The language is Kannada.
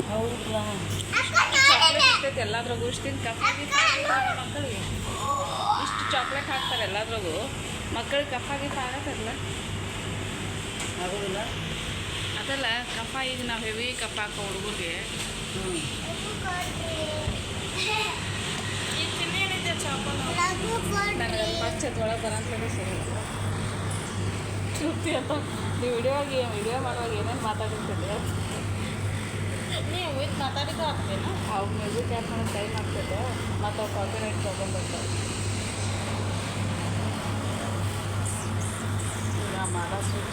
ಹೌದಾ ಚಾಕ್ಲೇಟ್ ಎಲ್ಲದ್ರಾಗೂ ಇಷ್ಟಿನ ಕಫಾಗಿ ಮಕ್ಕಳಿಗೆ ಇಷ್ಟು ಚಾಕ್ಲೇಟ್ ಹಾಕ್ತಾರೆ ಎಲ್ಲದ್ರಾಗೂ ಮಕ್ಕಳಿಗೆ ಕಫಾಗಿ ಆಗತ್ತಲ್ಲ ಆಗೋದಿಲ್ಲ. ಅದಲ್ಲ ಕಫ ಈಗ ನಾವು ಹೆವಿ ಕಫ ಹಾಕೋ ಹುಡುಗರಿಗೆ ಈಗ ತಿನ್ನೇನಿದೆ ಚಾಪಲ್ ನನಗೆ ಫಸ್ಟ್ ಒಳಗೆ ಬರೋಂಥದ್ದು ಸರಿ ತೃಪ್ತಿ ಅಂತ ನೀವು ವಿಡಿಯೋ ಮಾಡುವಾಗ ಏನೇನು ಮಾತಾಡಿರ್ತಿದ್ದೆ ನೀವು ಇದು ಮಾತಾಡಿದ್ದು ಆಗ್ತೇನಾ? ಅವು ಮ್ಯೂಸಿಕ್ ಆ್ಯಪ್ ಮಾಡೋದು ಟೈಮ್ ಆಗ್ತದೆ ಮತ್ತು ಅವು ಕಾಪಿ ರೈಟ್ ತೊಗೊಂಡ್ಬರ್ತಾವೆ ಈಗ ಮಾಡೋ ಸ್ವೀಟ್